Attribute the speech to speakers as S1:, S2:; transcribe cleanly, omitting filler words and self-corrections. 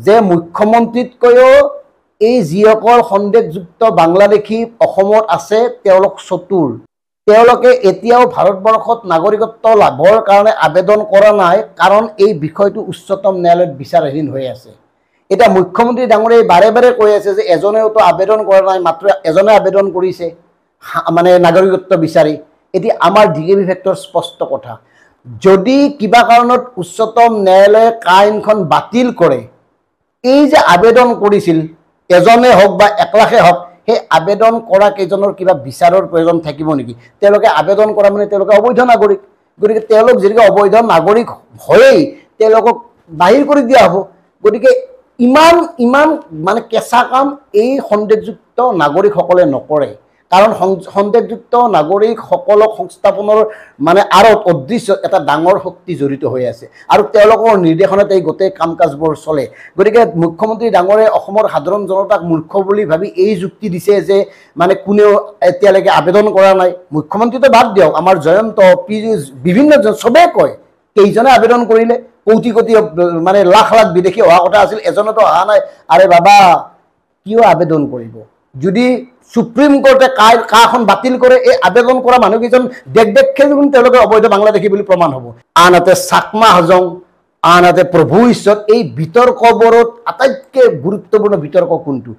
S1: যে মুখ্যমন্ত্ৰীতকৈও এই যিসকল সন্দেহযুক্ত বাংলাদেশী অসমত আছে তেওঁলোক চতুৰ। তেওঁলোকে এতিয়াও ভাৰতবৰ্ষত নাগৰিকত্ব লাভৰ কাৰণে আবেদন কৰা নাই, কাৰণ এই বিষয়টো উচ্চতম ন্যায়ালয়ত বিচাৰাধীন হৈ আছে। এতিয়া মুখ্যমন্ত্ৰী ডাঙৰীয়াই বাৰে বাৰে কৈ আছে যে এজনেওতো আবেদন কৰা নাই, মাত্ৰ এজনে আবেদন কৰিছে মানে নাগৰিকত্ব বিচাৰি। এতিয়া আমাৰ ডিগ্ৰী বিভাগৰ স্পষ্ট কথা, যদি কিবা কাৰণত উচ্চতম ন্যায়ালয়ে আইনখন বাতিল কৰে, এই যে আবেদন কৰিছিল এজনে হওক বা 1 লাখে হওক, সেই আবেদন কৰা কেইজনৰ কিবা বিচাৰৰ প্ৰয়োজন থাকিব নেকি? তেওঁলোকে আবেদন কৰা মানে তেওঁলোকে অবৈধ নাগৰিক। গতিকে তেওঁলোক যেনেকৈ অবৈধ নাগৰিক হয়েই তেওঁলোকক বাহিৰ কৰি দিয়া হ'ব। গতিকে ইমান মানে কেঁচা কাম এই সন্দেহযুক্ত নাগৰিকসকলে নকৰে, কাৰণ সন্দেহযুক্ত নাগৰিকসকলক সংস্থাপনৰ মানে আঁৰত অদৃশ্য এটা ডাঙৰ শক্তি জড়িত হৈ আছে, আৰু তেওঁলোকৰ নিৰ্দেশনাত এই গোটেই কাম কাজবোৰ চলে। গতিকে মুখ্যমন্ত্ৰী ডাঙৰে অসমৰ সাধাৰণ জনতাক মূৰ্খ বুলি ভাবি এই যুক্তি দিছে যে মানে কোনেও এতিয়ালৈকে আবেদন কৰা নাই। মুখ্যমন্ত্ৰীটো বাদ দিয়ক, আমাৰ জয়ন্ত পীযুষ বিভিন্ন চবেই কয় কেইজনে আবেদন কৰিলে, কোটি কোটি মানে লাখ লাখ বিদেশী অহা কথা আছিল, এজনেতো অহা নাই। আৰে বাবা, কিয় আবেদন কৰিব? যদি সুপ্ৰিম কোৰ্টে কাখন বাতিল কৰে, এই আবেদন কৰা মানুহকেইজন দেখে দেখোন তেওঁলোকে অবৈধ বাংলাদেশী বুলি প্ৰমাণ হ'ব। আনহাতে চাকমা হাজং, আনহাতে প্ৰভু ঈশ্বৰ, এই বিতৰ্কবোৰত আটাইতকৈ গুৰুত্বপূৰ্ণ বিতৰ্ক কোনটো?